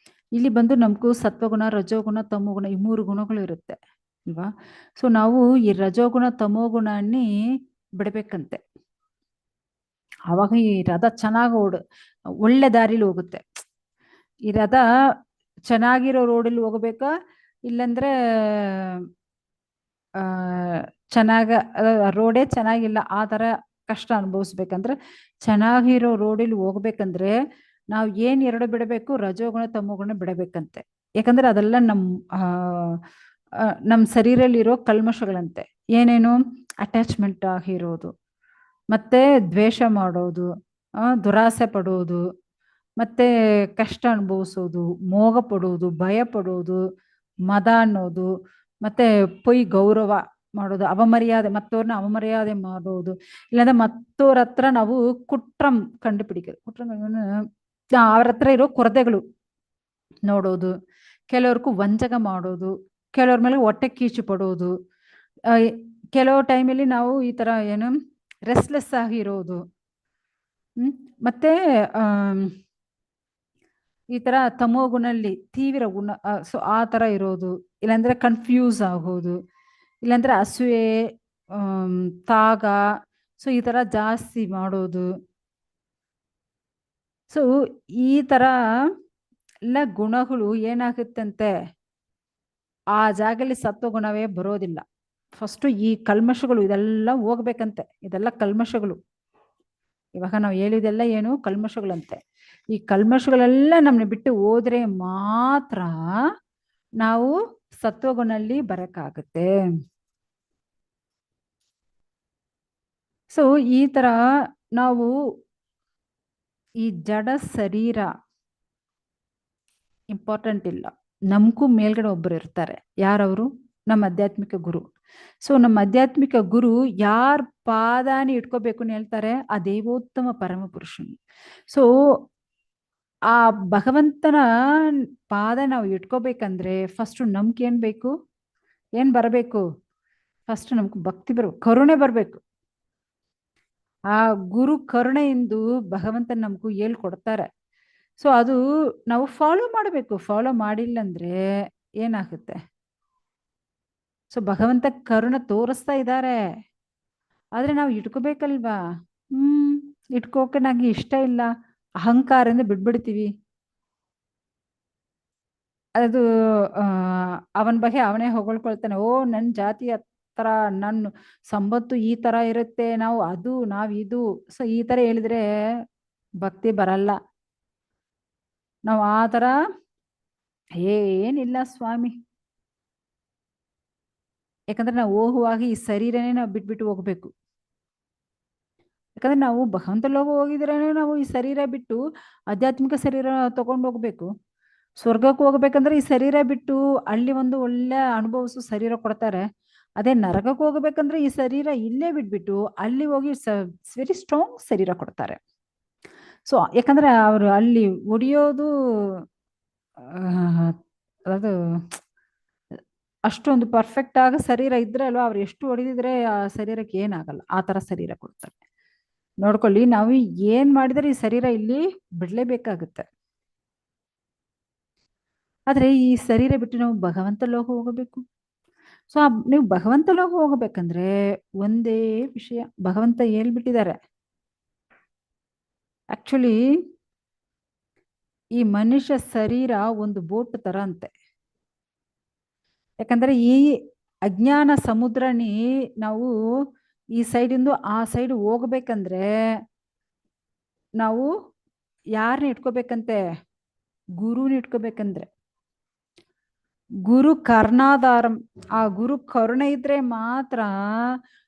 ಇಲ್ಲಿ ಬಂದು ನಮ್ಗೂ ಸತ್ವಗುಣ, ರಜೋಗುಣ, ತಮೋಗುಣ ಈ 3 ಗುಣಗಳು ಇರುತ್ತೆ ಅಲ್ವಾ. ಸೊ ನಾವು ಈ ರಜೋಗುಣ ತಮೋಗುಣನೇ ಬಿಡ್ಬೇಕಂತೆ. ಆವಾಗ ಈ ರಥ ಚೆನ್ನಾಗಿ ಒಳ್ಳೆ ದಾರಿಲಿ ಹೋಗುತ್ತೆ. ಈ ರಥ ಚೆನ್ನಾಗಿರೋ ರೋಡಲ್ಲಿ ಹೋಗ್ಬೇಕಾ, ಇಲ್ಲಂದ್ರೆ ಚೆನ್ನಾಗ ರೋಡೇ ಚೆನ್ನಾಗಿಲ್ಲ ಆ ತರ ಕಷ್ಟ ಅನುಭವಿಸ್ಬೇಕಂದ್ರೆ, ಚೆನ್ನಾಗಿರೋ ರೋಡಲ್ಲಿ ಹೋಗ್ಬೇಕಂದ್ರೆ ನಾವು ಏನ್ 2 ಬಿಡಬೇಕು? ರಜೋಗುಣ ತಮೋಗುಣ ಬಿಡಬೇಕಂತೆ. ಯಾಕಂದ್ರೆ ಅದೆಲ್ಲ ನಮ್ ಶರೀರಲ್ಲಿರೋ ಕಲ್ಮಶಗಳಂತೆ. ಏನೇನು? ಅಟ್ಯಾಚ್ಮೆಂಟ್ ಆಗಿರೋದು, ಮತ್ತೆ ದ್ವೇಷ ಮಾಡೋದು, ದುರಾಸೆ ಪಡೋದು, ಮತ್ತೆ ಕಷ್ಟ ಅನುಭವಿಸೋದು, ಮೋಹ ಪಡೋದು, ಭಯ ಪಡೋದು, ಮದ ಅನ್ನೋದು, ಮತ್ತೆ ಪೊಯ್ ಗೌರವ ಮಾಡೋದು, ಅವಮರ್ಯಾದೆ, ಮತ್ತವ್ರನ್ನ ಅವಮರ್ಯಾದೆ ಮಾಡೋದು, ಇಲ್ಲಾಂದ್ರೆ ಮತ್ತವ್ರ ಹತ್ರ ನಾವು ಕುಟ್ರಂ ಕಂಡುಪಿಡಿಕೋದು. ಕುಟ್ರಂ ಅವ್ರ ಹತ್ರ ಇರೋ ಕೊರತೆಗಳು ನೋಡೋದು, ಕೆಲವ್ರಿಗೂ ವಂಚಕ ಮಾಡೋದು, ಕೆಲವ್ರ ಮೇಲೆ ಹೊಟ್ಟೆ ಕೀಚು ಪಡೋದು, ಕೆಲವು ಟೈಮಲ್ಲಿ ನಾವು ಈ ತರ ಏನು ರೆಸ್ಟ್ಲೆಸ್ ಆಗಿರೋದು. ಮತ್ತೆ ಈ ತರ ತಮೋ ಗುಣಲ್ಲಿ ತೀವ್ರ ಗುಣ, ಸೊ ಆ ತರ ಇರೋದು, ಇಲ್ಲಾಂದ್ರೆ ಕನ್ಫ್ಯೂಸ್ ಆಗೋದು, ಇಲ್ಲಾಂದ್ರೆ ಅಸೂಯೆ, ಆಮ್, ತಾಗ, ಸೊ ಈ ತರ ಜಾಸ್ತಿ ಮಾಡೋದು. ಸೊ ಈ ತರ ಎಲ್ಲ ಗುಣಗಳು ಏನಾಗುತ್ತಂತೆ, ಆ ಜಾಗದಲ್ಲಿ ಸತ್ವಗುಣವೇ ಬರೋದಿಲ್ಲ. ಫಸ್ಟು ಈ ಕಲ್ಮಶಗಳು ಇದೆಲ್ಲ ಹೋಗ್ಬೇಕಂತೆ, ಇದೆಲ್ಲ ಕಲ್ಮಶಗಳು. ಇವಾಗ ನಾವು ಹೇಳಿದೆಲ್ಲ ಏನು ಕಲ್ಮಶಗಳಂತೆ. ಈ ಕಲ್ಮಶಗಳೆಲ್ಲ ನಮ್ಮನ್ನ ಬಿಟ್ಟು ಹೋದ್ರೆ ಮಾತ್ರ ನಾವು ಸತ್ವಗುಣಲ್ಲಿ ಬರಕ್ಕಾಗುತ್ತೆ. ಸೊ ಈ ತರ ನಾವು ಈ ಜಡ ಶರೀರ ಇಂಪಾರ್ಟೆಂಟ್ ಇಲ್ಲ, ನಮಗೂ ಮೇಲ್ಗಡೆ ಒಬ್ಬರು ಇರ್ತಾರೆ. ಯಾರವರು? ನಮ್ಮ ಆಧ್ಯಾತ್ಮಿಕ ಗುರು. ಸೊ ನಮ್ಮ ಆಧ್ಯಾತ್ಮಿಕ ಗುರು ಯಾರ ಪಾದಾನಿ ಇಟ್ಕೋಬೇಕು ಅಂತ ಹೇಳ್ತಾರೆ? ಆ ದೇವೋತ್ತಮ ಪರಮ ಪುರುಷನು. ಸೊ ಆ ಭಗವಂತನ ಪಾದ ನಾವು ಇಟ್ಕೋಬೇಕಂದ್ರೆ ಫಸ್ಟ್ ನಮ್ಗೆ ಏನ್ ಬೇಕು? ಏನ್ ಬರಬೇಕು? ಫಸ್ಟ್ ನಮ್ಗೆ ಭಕ್ತಿ ಬರ್ಬೇಕು, ಕರುಣೆ ಬರ್ಬೇಕು. ಆ ಗುರು ಕರುಣೆಯಿಂದ ಭಗವಂತನ ನಮಗೂ ಹೇಳ್ಕೊಡ್ತಾರೆ. ಸೊ ಅದು ನಾವು ಫಾಲೋ ಮಾಡಬೇಕು. ಫಾಲೋ ಮಾಡಿಲ್ಲ ಅಂದ್ರೆ ಏನಾಗುತ್ತೆ? ಸೊ ಭಗವಂತ ಕರುಣೆ ತೋರಿಸ್ತಾ ಇದ್ದಾರೆ, ಆದ್ರೆ ನಾವು ಇಟ್ಕೋಬೇಕಲ್ವಾ? ಹ್ಮ್ ಇಟ್ಕೋಕೆ ನಂಗೆ ಇಷ್ಟ ಇಲ್ಲ, ಅಹಂಕಾರದಿಂದ ಬಿಡ್ಬಿಡ್ತೀವಿ. ಅದು ಆ ಅವನ ಬಗ್ಗೆ ಅವನೇ ಹೊಗಳ್ಕೊಳ್ತಾನೆ. ಓ ನನ್ನ ಜಾತಿ ಹತ್ರ, ನನ್ನ ಸಂಬತ್ತು ಈ ತರ ಇರುತ್ತೆ, ನಾವ್ ಇದು. ಸೊ ಈ ತರ ಹೇಳಿದ್ರೆ ಭಕ್ತಿ ಬರಲ್ಲ. ನಾವು ಆ ತರ ಏನಿಲ್ಲ ಸ್ವಾಮಿ. ಯಾಕಂದ್ರೆ ನಾವು ಹೋಗುವಾಗ ಈ ಶರೀರನೇ ನಾವು ಬಿಟ್ಬಿಟ್ಟು ಹೋಗ್ಬೇಕು. ಯಾಕಂದ್ರೆ ನಾವು ಭಗವಂತ ಲೋಕ ಹೋಗಿದ್ರೇನೆ ನಾವು ಈ ಶರೀರ ಬಿಟ್ಟು ಆಧ್ಯಾತ್ಮಿಕ ಶರೀರ ತಗೊಂಡು ಹೋಗ್ಬೇಕು. ಸ್ವರ್ಗಕ್ಕೆ ಹೋಗ್ಬೇಕಂದ್ರೆ ಈ ಶರೀರ ಬಿಟ್ಟು ಅಲ್ಲಿ ಒಂದು ಒಳ್ಳೆ ಅನುಭವಿಸು ಶರೀರ ಕೊಡ್ತಾರೆ. ಅದೇ ನರಕಕ್ಕೆ ಹೋಗ್ಬೇಕಂದ್ರೆ ಈ ಶರೀರ ಇಲ್ಲೇ ಬಿಟ್ಬಿಟ್ಟು ಅಲ್ಲಿ ಹೋಗಿ ವೆರಿ ಸ್ಟ್ರಾಂಗ್ ಶರೀರ ಕೊಡ್ತಾರೆ. ಸೊ ಯಾಕಂದ್ರೆ ಅವರು ಅಲ್ಲಿ ಹೊಡಿಯೋದು ಅದು ಅಷ್ಟೊಂದು ಪರ್ಫೆಕ್ಟ್ ಆಗ ಶರೀರ ಇದ್ರೆ ಅಲ್ವಾ, ಅವ್ರು ಎಷ್ಟು ಹೊಡೆದಿದ್ರೆ ಆ ಶರೀರಕ್ಕೆ ಏನಾಗಲ್ಲ, ಆ ತರ ಶರೀರ ಕೊಡ್ತಾರೆ. ನೋಡ್ಕೊಳ್ಳಿ, ನಾವು ಏನ್ ಮಾಡಿದ್ರೆ ಈ ಶರೀರ ಇಲ್ಲಿ ಬಿಡ್ಲೇಬೇಕಾಗುತ್ತೆ. ಆದ್ರೆ ಈ ಶರೀರ ಬಿಟ್ಟು ನಾವು ಭಗವಂತ ಲೋಕ ಹೋಗಬೇಕು. ಸೊ ನೀವು ಭಗವಂತ ಲೋಕ ಹೋಗಬೇಕಂದ್ರೆ ಒಂದೇ ವಿಷಯ ಭಗವಂತ ಹೇಳ್ಬಿಟ್ಟಿದ್ದಾರೆ. ಆಕ್ಚುಲಿ ಈ ಮನುಷ್ಯ ಶರೀರ ಒಂದು ಬೋಟ್ ತರ ಅಂತೆ. ಯಾಕಂದ್ರೆ ಈ ಅಜ್ಞಾನ ಸಮುದ್ರನಿ ನಾವು ಈ ಸೈಡಿಂದ ಆ ಸೈಡ್ ಹೋಗ್ಬೇಕಂದ್ರೆ ನಾವು ಯಾರನ್ನ ಇಟ್ಕೋಬೇಕಂತೆ? ಗುರುನ ಇಟ್ಕೋಬೇಕಂದ್ರೆ ಗುರು ಕರ್ಣಾಧಾರಂ. ಆ ಗುರು ಕರುಣೆ ಇದ್ರೆ ಮಾತ್ರ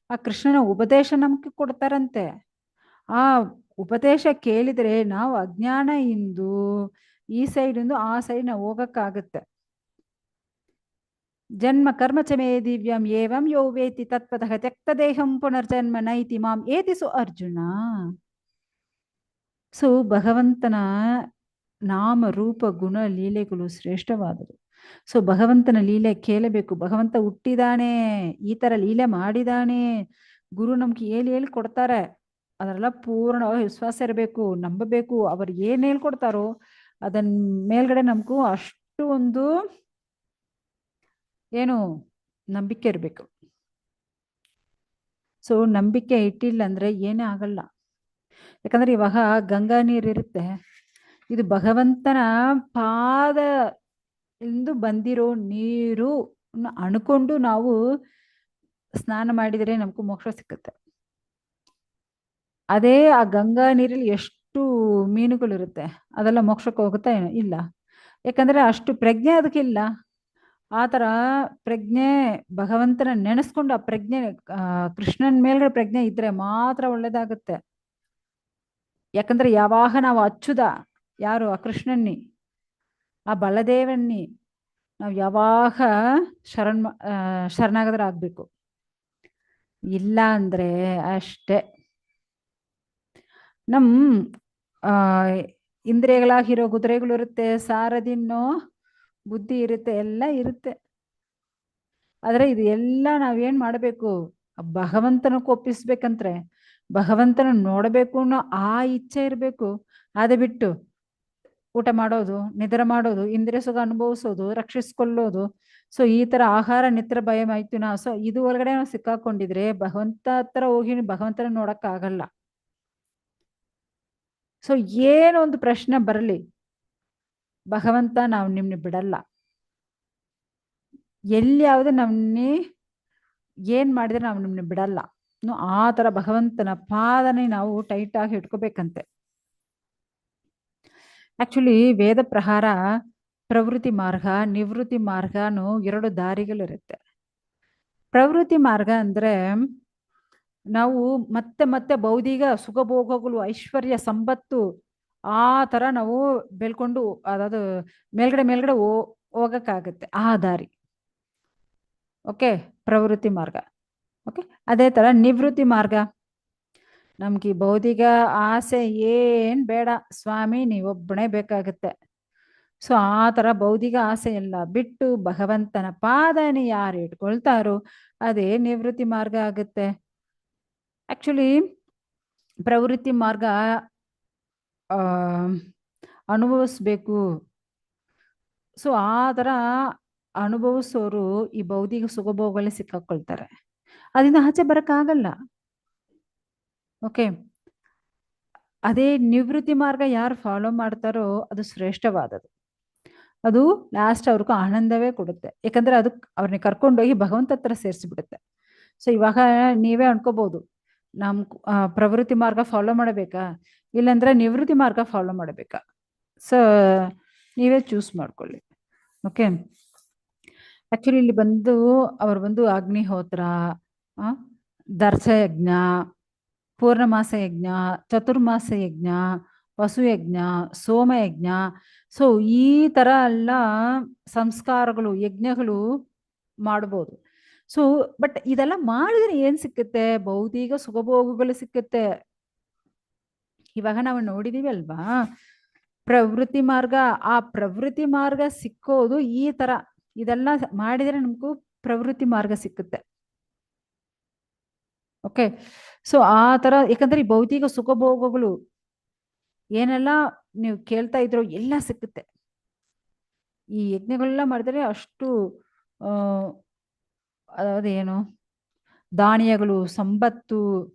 ಆ ಕೃಷ್ಣನ ಉಪದೇಶ ನಮ್ಗೆ ಕೊಡ್ತಾರಂತೆ. ಆ ಉಪದೇಶ ಕೇಳಿದ್ರೆ ನಾವು ಅಜ್ಞಾನ ಇಂದು ಈ ಸೈಡಿಂದ ಆ ಸೈಡ್ ನಾವು ಹೋಗಕ್ಕಾಗತ್ತೆ. ಜನ್ಮ ಕರ್ಮ ಚ ಮೇ ದಿವ್ಯಂ ಏವಂ ಯೋ ವೇತಿ ತತ್ವತಃ ತ್ಯಕ್ತ ದೇಹಂ ಪುನರ್ಜನ್ಮ ನೈತಿ ಮಾಂ ಏತಿ ಸು ಅರ್ಜುನ. ಸೊ ಭಗವಂತನ ನಾಮ ರೂಪ ಗುಣ ಲೀಲೆಗಳು ಶ್ರೇಷ್ಠವಾದರು. ಸೊ ಭಗವಂತನ ಲೀಲೆ ಕೇಳಬೇಕು. ಭಗವಂತ ಹುಟ್ಟಿದಾನೆ, ಈ ತರ ಲೀಲೆ ಮಾಡಿದಾನೆ, ಗುರು ನಮ್ಗೆ ಹೇಳಿ ಕೊಡ್ತಾರೆ. ಅದರೆಲ್ಲ ಪೂರ್ಣ ವಿಶ್ವಾಸ ಇರಬೇಕು, ನಂಬಬೇಕು. ಅವ್ರು ಏನ್ ಹೇಳ್ಕೊಡ್ತಾರೋ ಅದನ್ ಮೇಲ್ಗಡೆ ನಮಗೂ ಅಷ್ಟು ಒಂದು ಏನು ನಂಬಿಕೆ ಇರಬೇಕು. ಸೊ ನಂಬಿಕೆ ಇಟ್ಟಿಲ್ಲ ಅಂದ್ರೆ ಏನೇ ಆಗಲ್ಲ. ಯಾಕಂದ್ರೆ ಇವಾಗ ಗಂಗಾ ನೀರು ಇರುತ್ತೆ, ಇದು ಭಗವಂತನ ಪಾದ ಇಂದು ಬಂದಿರೋ ನೀರು ಅನ್ಕೊಂಡು ನಾವು ಸ್ನಾನ ಮಾಡಿದರೆ ನಮಗೂ ಮೋಕ್ಷ ಸಿಕ್ಕುತ್ತೆ. ಅದೇ ಆ ಗಂಗಾ ನೀರಲ್ಲಿ ಎಷ್ಟು ಮೀನುಗಳಿರುತ್ತೆ, ಅದೆಲ್ಲ ಮೋಕ್ಷಕ್ಕೆ ಹೋಗುತ್ತಾ ಏನೋ? ಇಲ್ಲ. ಯಾಕಂದ್ರೆ ಅಷ್ಟು ಪ್ರಜ್ಞೆ ಅದಕ್ಕಿಲ್ಲ. ಆ ತರ ಪ್ರಜ್ಞೆ ಭಗವಂತನ ನೆನೆಸ್ಕೊಂಡು ಆ ಪ್ರಜ್ಞೆ ಕೃಷ್ಣನ್ ಮೇಲ್ಗಡೆ ಪ್ರಜ್ಞೆ ಇದ್ರೆ ಮಾತ್ರ ಒಳ್ಳೇದಾಗುತ್ತೆ. ಯಾಕಂದ್ರೆ ಯಾವಾಗ ನಾವು ಅಚ್ಚುದ ಯಾರು ಆ ಕೃಷ್ಣನ್ನಿ, ಆ ಬಲದೇವನ್ನಿ ನಾವು ಯಾವಾಗ ಶರಣಾಗತರ ಆಗ್ಬೇಕು. ಇಲ್ಲ ಅಂದ್ರೆ ಅಷ್ಟೇ. ನಮ್ ಆ ಇಂದ್ರಿಯಗಳಾಗಿರೋ ಕುದುರೆಗಳು ಇರುತ್ತೆ, ಸಾರದಿನ್ನೋ ಬುದ್ಧಿ ಇರುತ್ತೆ, ಎಲ್ಲ ಇರುತ್ತೆ. ಆದ್ರೆ ಇದು ಎಲ್ಲ ನಾವೇನ್ ಮಾಡ್ಬೇಕು? ಭಗವಂತನಕ್ಕೆ ಒಪ್ಪಿಸ್ಬೇಕಂದ್ರೆ ಭಗವಂತನ ನೋಡ್ಬೇಕು ಅನ್ನೋ ಆ ಇಚ್ಛೆ ಇರ್ಬೇಕು. ಅದೇ ಬಿಟ್ಟು ಊಟ ಮಾಡೋದು, ನಿದ್ರೆ ಮಾಡೋದು, ಇಂದ್ರಿಯ ಸುಖ ಅನುಭವಿಸೋದು, ರಕ್ಷಿಸ್ಕೊಳ್ಳೋದು. ಸೊ ಈ ತರ ಆಹಾರ ನಿತ್ರ ಭಯ ಮೈಥುನ. ಸೊ ಇದು ಒಳಗಡೆ ನಾವು ಸಿಕ್ಕಾಕೊಂಡಿದ್ರೆ ಭಗವಂತ ಹತ್ರ ಹೋಗಿ ಭಗವಂತನ ನೋಡಕ್ ಆಗಲ್ಲ. ಸೊ ಏನೊಂದು ಪ್ರಶ್ನೆ ಬರಲಿ, ಭಗವಂತ ನಾವು ನಿಮ್ನ ಬಿಡಲ್ಲ. ಎಲ್ಲಿ ಯಾವುದೇ ನಮ್ನಿ ಏನ್ ಮಾಡಿದ್ರೆ ನಾವು ನಿಮ್ನ ಬಿಡಲ್ಲ. ಆ ತರ ಭಗವಂತನ ಪಾದನೆ ನಾವು ಟೈಟ್ ಆಗಿ ಇಟ್ಕೋಬೇಕಂತೆ. ಆಕ್ಚುಲಿ ವೇದ ಪ್ರಕಾರ ಪ್ರವೃತ್ತಿ ಮಾರ್ಗ ನಿವೃತ್ತಿ ಮಾರ್ಗನು 2 ದಾರಿಗಳಿರುತ್ತೆ. ಪ್ರವೃತ್ತಿ ಮಾರ್ಗ ಅಂದ್ರೆ ನಾವು ಮತ್ತೆ ಮತ್ತೆ ಭೌತಿಕ ಸುಖಭೋಗಗಳು, ಐಶ್ವರ್ಯ, ಸಂಪತ್ತು ಆ ತರ ನಾವು ಬೆಳ್ಕೊಂಡು ಅದಾದ ಮೇಲ್ಗಡೆ ಹೋಗಕ್ಕಾಗತ್ತೆ ಆ ದಾರಿ. ಓಕೆ, ಪ್ರವೃತ್ತಿ ಮಾರ್ಗ. ಓಕೆ, ಅದೇ ತರ ನಿವೃತ್ತಿ ಮಾರ್ಗ, ನಮ್ಗೆ ಈ ಭೌತಿಕ ಆಸೆ ಏನ್ ಬೇಡ ಸ್ವಾಮಿ, ನೀವೊಬ್ಬನೇ ಬೇಕಾಗತ್ತೆ. ಸೊ ಆ ತರ ಭೌತಿಕ ಆಸೆ ಎಲ್ಲ ಬಿಟ್ಟು ಭಗವಂತನ ಪಾದನೆ ಯಾರು ಇಟ್ಕೊಳ್ತಾರೋ ಅದೇ ನಿವೃತ್ತಿ ಮಾರ್ಗ ಆಗುತ್ತೆ. ಆಕ್ಚುಲಿ ಪ್ರವೃತ್ತಿ ಮಾರ್ಗ ಅನುಭವಿಸ್ಬೇಕು. ಸೊ ಆ ತರ ಅನುಭವಿಸೋರು ಈ ಭೌತಿಕ ಸುಖಭೋಗಗಳೇ ಸಿಕ್ಕಾಕೊಳ್ತಾರೆ, ಅದರಿಂದ ಆಚೆ ಬರಕ್ಕಾಗಲ್ಲ. ಓಕೆ, ಅದೇ ನಿವೃತ್ತಿ ಮಾರ್ಗ ಯಾರು ಫಾಲೋ ಮಾಡ್ತಾರೋ ಅದು ಶ್ರೇಷ್ಠವಾದದ್ದು. ಅದು ಲಾಸ್ಟ್ ಅವ್ರಿಗೂ ಆನಂದವೇ ಕೊಡುತ್ತೆ. ಯಾಕಂದ್ರೆ ಅದು ಅವ್ರನ್ನ ಕರ್ಕೊಂಡೋಗಿ ಭಗವಂತ ಹತ್ರ ಸೇರಿಸಿಬಿಡುತ್ತೆ. ಸೊ ಇವಾಗ ನೀವೇ ಅನ್ಕೋಬಹುದು, ನಮ್ ಪ್ರವೃತ್ತಿ ಮಾರ್ಗ ಫಾಲೋ ಮಾಡಬೇಕಾ ಇಲ್ಲಾಂದ್ರೆ ನಿವೃತ್ತಿ ಮಾರ್ಗ ಫಾಲೋ ಮಾಡಬೇಕಾ? ಸೊ ನೀವೇ ಚೂಸ್ ಮಾಡ್ಕೊಳ್ಳಿ. ಓಕೆ, ಆಕ್ಚುಲಿ ಇಲ್ಲಿ ಅವ್ರು ಬಂದು ಅಗ್ನಿಹೋತ್ರ, ದರ್ಶಯಜ್ಞ, ಪೂರ್ಣಮಾಸ ಯಜ್ಞ, ಚತುರ್ಮಾಸ ಯಜ್ಞ, ವಸುಯಜ್ಞ, ಸೋಮಯಜ್ಞ. ಸೊ ಈ ತರ ಎಲ್ಲ ಸಂಸ್ಕಾರಗಳು, ಯಜ್ಞಗಳು ಮಾಡ್ಬೋದು. ಸೊ ಬಟ್ ಇದೆಲ್ಲ ಮಾಡಿದ್ರೆ ಏನ್ ಸಿಕ್ಕುತ್ತೆ? ಭೌತಿಕ ಸುಖಭೋಗಗಳು ಸಿಕ್ಕುತ್ತೆ. ಇವಾಗ ನಾವು ನೋಡಿದೀವಿ ಅಲ್ವಾ ಪ್ರವೃತ್ತಿ ಮಾರ್ಗ. ಆ ಪ್ರವೃತ್ತಿ ಮಾರ್ಗ ಸಿಕ್ಕೋದು ಈ ತರ, ಇದೆಲ್ಲ ಮಾಡಿದ್ರೆ ನಮಗೂ ಪ್ರವೃತ್ತಿ ಮಾರ್ಗ ಸಿಕ್ಕುತ್ತೆ. ಓಕೆ, ಸೊ ಆ ತರ, ಯಾಕಂದ್ರೆ ಈ ಭೌತಿಕ ಸುಖಭೋಗಗಳು ಏನೆಲ್ಲ ನೀವು ಕೇಳ್ತಾ ಇದ್ರೋ ಎಲ್ಲ ಸಿಕ್ಕುತ್ತೆ. ಈ ಯಜ್ಞಗಳೆಲ್ಲ ಮಾಡಿದ್ರೆ ಅಷ್ಟು ಅದೇನು ಧಾನ್ಯಗಳು, ಸಂಪತ್ತು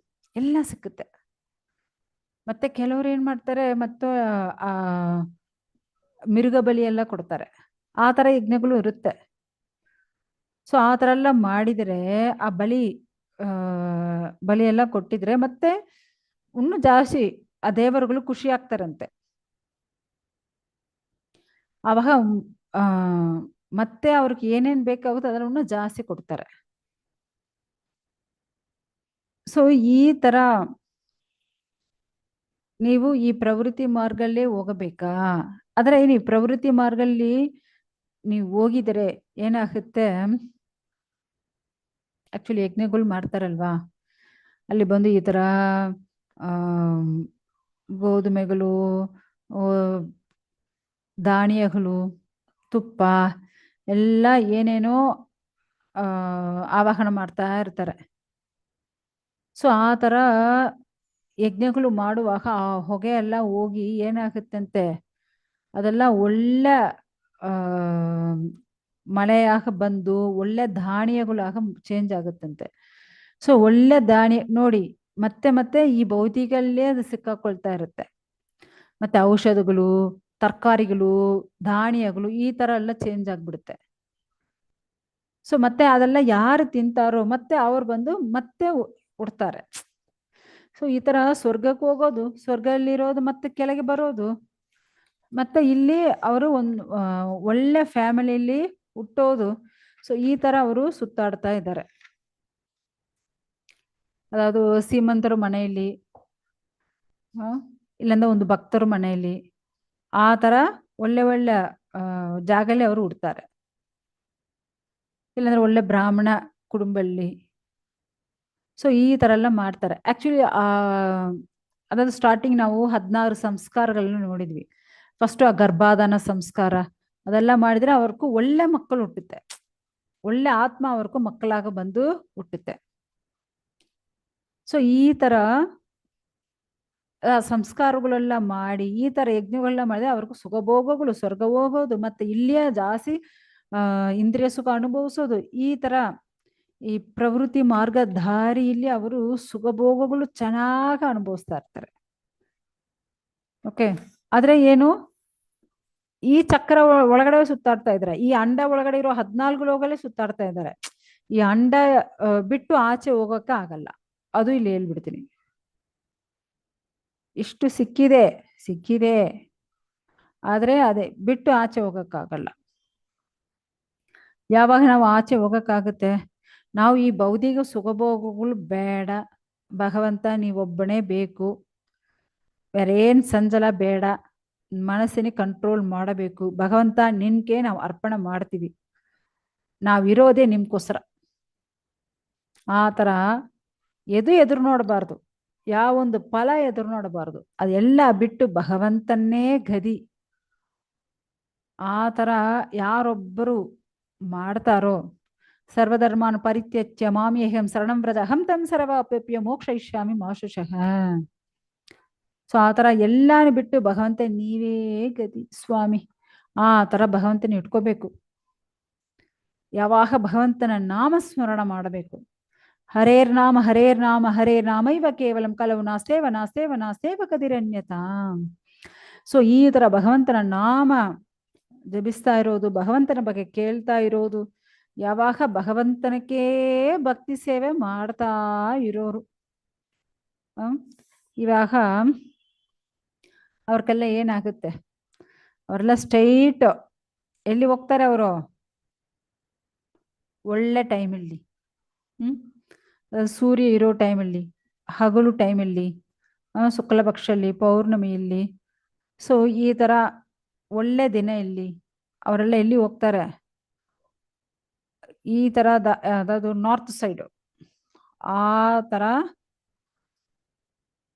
ಎಲ್ಲ ಸಿಕ್ಕುತ್ತೆ. ಮತ್ತೆ ಕೆಲವರು ಏನ್ ಮಾಡ್ತಾರೆ, ಮತ್ತೆ ಆ ಮಿರುಗ ಬಲಿ ಎಲ್ಲ ಕೊಡ್ತಾರೆ. ಆ ತರ ಯಜ್ಞಗಳು ಇರುತ್ತೆ. ಸೊ ಆ ತರ ಎಲ್ಲ ಮಾಡಿದ್ರೆ ಆ ಬಲಿ ಎಲ್ಲ ಕೊಟ್ಟಿದ್ರೆ ಮತ್ತೆ ಇನ್ನೂ ಜಾಸ್ತಿ ಆ ದೇವರುಗಳು ಖುಷಿ ಆಗ್ತಾರಂತೆ. ಅವಾಗ ಮತ್ತೆ ಅವ್ರಿಗೆ ಏನೇನ್ ಬೇಕಾಗುತ್ತೆ ಅದನ್ನು ಜಾಸ್ತಿ ಕೊಡ್ತಾರೆ. ಸೊ ಈ ತರ ನೀವು ಈ ಪ್ರವೃತ್ತಿ ಮಾರ್ಗಲ್ಲೇ ಹೋಗಬೇಕಾ? ಆದ್ರೆ ಈ ಪ್ರವೃತ್ತಿ ಮಾರ್ಗಲ್ಲಿ ನೀವು ಹೋಗಿದರೆ ಏನಾಗುತ್ತೆ, ಆಕ್ಚುಲಿ ಯಜ್ಞಗಳು ಮಾಡ್ತಾರಲ್ವಾ, ಅಲ್ಲಿ ಬಂದು ಈ ತರ ಗೋಧುಮೆಗಳು, ಧಾನ್ಯಗಳು, ತುಪ್ಪ ಎಲ್ಲ ಏನೇನೋ ಆವಾಹನ ಮಾಡ್ತಾ ಇರ್ತಾರೆ. ಸೊ ಆ ತರ ಯಜ್ಞಗಳು ಮಾಡುವಾಗ ಆ ಹೊಗೆ ಎಲ್ಲ ಹೋಗಿ ಏನಾಗುತ್ತಂತೆ, ಅದೆಲ್ಲ ಒಳ್ಳೆ ಮಳೆಯಾಗ ಬಂದು ಒಳ್ಳೆ ಧಾನ್ಯಗಳಾಗ ಚೇಂಜ್ ಆಗುತ್ತಂತೆ. ಸೊ ಒಳ್ಳೆ ಧಾನ್ಯ ನೋಡಿ, ಮತ್ತೆ ಮತ್ತೆ ಈ ಭೌತಿಕಲ್ಲೇ ಅದು ಸಿಕ್ಕಾಕೊಳ್ತಾ ಇರುತ್ತೆ. ಮತ್ತೆ ಔಷಧಗಳು, ತರಕಾರಿಗಳು, ಧಾನ್ಯಗಳು ಈ ತರ ಎಲ್ಲ ಚೇಂಜ್ ಆಗ್ಬಿಡುತ್ತೆ. ಸೊ ಮತ್ತೆ ಅದೆಲ್ಲ ಯಾರು ತಿಂತಾರೋ ಮತ್ತೆ ಅವ್ರು ಬಂದು ಮತ್ತೆ ಉಡ್ತಾರೆ. ಸೊ ಈ ತರ ಸ್ವರ್ಗಕ್ಕೆ ಹೋಗೋದು, ಸ್ವರ್ಗದಲ್ಲಿರೋದು ಮತ್ತೆ ಕೆಳಗೆ ಬರೋದು, ಮತ್ತೆ ಇಲ್ಲಿ ಅವರು ಒಂದು ಒಳ್ಳೆ ಫ್ಯಾಮಿಲಿಯಲ್ಲಿ ಹುಟ್ಟೋದು. ಸೊ ಈ ತರ ಅವರು ಸುತ್ತಾಡ್ತಾ ಇದ್ದಾರೆ. ಅದಾವುದು ಸೀಮಂತರ ಮನೆಯಲ್ಲಿ, ಇಲ್ಲಂದ್ರೆ ಒಂದು ಭಕ್ತರ ಮನೆಯಲ್ಲಿ, ಆ ತರ ಒಳ್ಳೆ ಒಳ್ಳೆ ಜಾಗದಲ್ಲಿ ಅವರು ಹುಡ್ತಾರೆ. ಇಲ್ಲಾಂದ್ರೆ ಒಳ್ಳೆ ಬ್ರಾಹ್ಮಣ ಕುಟುಂಬದಲ್ಲಿ. ಸೊ ಈ ತರ ಎಲ್ಲ ಮಾಡ್ತಾರೆ. ಆಕ್ಚುಲಿ ಅದಾದ ಸ್ಟಾರ್ಟಿಂಗ್ ನಾವು 16 ಸಂಸ್ಕಾರಗಳನ್ನ ನೋಡಿದ್ವಿ. ಫಸ್ಟ್ ಆ ಗರ್ಭಾಧಾನ ಸಂಸ್ಕಾರ ಅದೆಲ್ಲ ಮಾಡಿದ್ರೆ ಅವ್ರಿಗೂ ಒಳ್ಳೆ ಮಕ್ಕಳು ಹುಟ್ಟುತ್ತೆ, ಒಳ್ಳೆ ಆತ್ಮ ಅವ್ರಿಗೂ ಮಕ್ಕಳಾಗ ಬಂದು ಹುಟ್ಟುತ್ತೆ. ಸೊ ಈ ತರ ಸಂಸ್ಕಾರಗಳೆಲ್ಲ ಮಾಡಿ ಈ ತರ ಯಜ್ಞಗಳನ್ನ ಮಾಡಿದ್ರೆ ಅವ್ರಿಗೂ ಸುಖಭೋಗಗಳು, ಸ್ವರ್ಗ ಹೋಗೋದು, ಮತ್ತೆ ಇಲ್ಲಿಯ ಜಾಸ್ತಿ ಇಂದ್ರಿಯ ಸುಖ ಅನುಭವಿಸೋದು, ಈ ತರ ಈ ಪ್ರವೃತ್ತಿ ಮಾರ್ಗ ದಾರಿಯಲ್ಲಿ ಅವರು ಸುಖಭೋಗಗಳು ಚೆನ್ನಾಗಿ ಅನುಭವಿಸ್ತಾ ಇರ್ತಾರೆ. ಓಕೆ. ಆದ್ರೆ ಏನು, ಈ ಚಕ್ರ ಒಳಗಡೆ ಸುತ್ತಾಡ್ತಾ ಇದ್ದಾರೆ, ಈ ಅಂಡ ಒಳಗಡೆ ಇರೋ 14 ಲೋಕಲ್ಲೇ ಸುತ್ತಾಡ್ತಾ ಇದ್ದಾರೆ. ಈ ಅಂಡ ಬಿಟ್ಟು ಆಚೆ ಹೋಗಕ್ಕೆ ಆಗಲ್ಲ, ಅದು ಇಲ್ಲಿ ಹೇಳ್ಬಿಡ್ತೀನಿ. ಇಷ್ಟು ಸಿಕ್ಕಿದೆ ಸಿಕ್ಕಿದೆ, ಆದ್ರೆ ಅದೇ ಬಿಟ್ಟು ಆಚೆ ಹೋಗಕ್ಕಾಗಲ್ಲ. ಯಾವಾಗ ನಾವು ಆಚೆ ಹೋಗಕ್ಕಾಗುತ್ತೆ, ನಾವು ಈ ಭೌತಿಕ ಸುಖಭೋಗಗಳು ಬೇಡ, ಭಗವಂತ ನೀವೊಬ್ಬನೇ ಬೇಕು, ಬೇರೇನ್ ಸಂಜಲ ಬೇಡ, ಮನಸ್ಸಿನ ಕಂಟ್ರೋಲ್ ಮಾಡಬೇಕು, ಭಗವಂತ ನಿನ್ಗೆ ನಾವು ಅರ್ಪಣೆ ಮಾಡ್ತೀವಿ, ನಾವಿರೋದೇ ನಿಮ್ಗೋಸ್ಕರ, ಆ ತರ ಎದುರು ನೋಡಬಾರ್ದು, ಯಾವೊಂದು ಫಲ ಎದುರು ನೋಡಬಾರ್ದು, ಅದೆಲ್ಲ ಬಿಟ್ಟು ಭಗವಂತನ್ನೇ ಗದಿ. ಆ ತರ ಯಾರೊಬ್ಬರು ಮಾಡ್ತಾರೋ, ಸರ್ವಧರ್ಮಾನ್ ಪರಿತ್ಯಜ್ಯ ಮಾಮ್ಯೇಹಂ ಶರಣಂ ವ್ರಜ ಅಹಂ ತಂ ಸರ್ವಾಪ್ಯ ಮೋಕ್ಷಯಿಷ್ಯಾಮಿ ಮಾ ಶುಚಃ. ಸೊ ಆ ತರ ಎಲ್ಲಾನು ಬಿಟ್ಟು ಭಗವಂತ ನೀವೇ ಗತಿ ಸ್ವಾಮಿ, ಆ ತರ ಭಗವಂತನ ಇಟ್ಕೋಬೇಕು. ಯಾವಾಗ ಭಗವಂತನ ನಾಮಸ್ಮರಣ ಮಾಡಬೇಕು. ಹರೇರ್ ನಾಮ ಹರೇ ನಾಮ ಇವ ಕೇವಲಂ ಕಲವು ನಾಸ್ತೇವ ಕದಿರನ್ಯತಾ. ಸೊ ಈ ತರ ಭಗವಂತನ ನಾಮ ಜಪಿಸ್ತಾ ಇರೋದು, ಭಗವಂತನ ಬಗ್ಗೆ ಕೇಳ್ತಾ ಇರೋದು, ಯಾವಾಗ ಭಗವಂತನಕ್ಕೆ ಭಕ್ತಿ ಸೇವೆ ಮಾಡ್ತಾ ಇರೋರು. ಇವಾಗ ಅವ್ರಿಗೆಲ್ಲ ಏನಾಗುತ್ತೆ, ಅವರೆಲ್ಲ ಸ್ಟ್ರೈಟ್ ಎಲ್ಲಿ ಹೋಗ್ತಾರೆ, ಅವರು ಒಳ್ಳೆ ಟೈಮಲ್ಲಿ, ಸೂರ್ಯ ಇರೋ ಟೈಮಲ್ಲಿ, ಹಗಲು ಟೈಮಲ್ಲಿ, ಶುಕ್ಲ ಪಕ್ಷಲ್ಲಿ, ಪೌರ್ಣಮಿಯಲ್ಲಿ, ಸೊ ಈ ತರ ಒಳ್ಳೆ ದಿನ ಇಲ್ಲಿ ಅವರೆಲ್ಲ ಎಲ್ಲಿ ಹೋಗ್ತಾರೆ, ಈ ತರ ಅದಾದ್ರು ನಾರ್ತ್ ಸೈಡ್, ಆ ತರ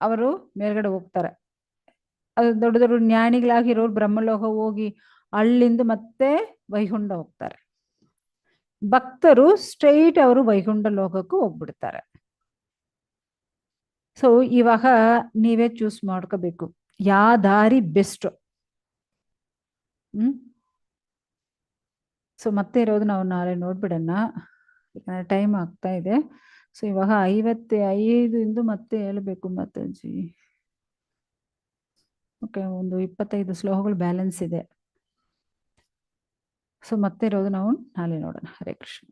ಅವರು ಮೇಲ್ಗಡೆ ಹೋಗ್ತಾರೆ. ಅದು ದೊಡ್ಡ ದೊಡ್ಡ ಜ್ಞಾನಿಗಳಾಗಿರೋರು ಬ್ರಹ್ಮಲೋಕ ಹೋಗಿ ಅಲ್ಲಿಂದ ಮತ್ತೆ ವೈಕುಂಠ ಹೋಗ್ತಾರೆ. ಭಕ್ತರು ಸ್ಟ್ರೈಟ್ ಅವರು ವೈಕುಂಠ ಲೋಕಕ್ಕೂ ಹೋಗ್ಬಿಡ್ತಾರೆ. ಸೊ ಇವಾಗ ನೀವೇ ಚೂಸ್ ಮಾಡ್ಕೋಬೇಕು, ಯಾವ ದಾರಿ ಬೆಸ್ಟ್. ಸೊ ಮತ್ತೆ ಇರೋದು ನಾವು ನಾಳೆ ನೋಡ್ಬಿಡೋಣ, ಟೈಮ್ ಆಗ್ತಾ ಇದೆ. ಸೊ ಇವಾಗ 55 ಇಂದು ಮತ್ತೆ ಹೇಳ್ಬೇಕು ಮಾತಾಜಿ. ಓಕೆ, ಒಂದು 25 ಶ್ಲೋಕಗಳು ಬ್ಯಾಲೆನ್ಸ್ ಇದೆ. ಸೊ ಮತ್ತೆ ಇರೋದು ನಾವು ನಾಳೆ ನೋಡೋಣ. ಹರೇ ಕೃಷ್ಣ.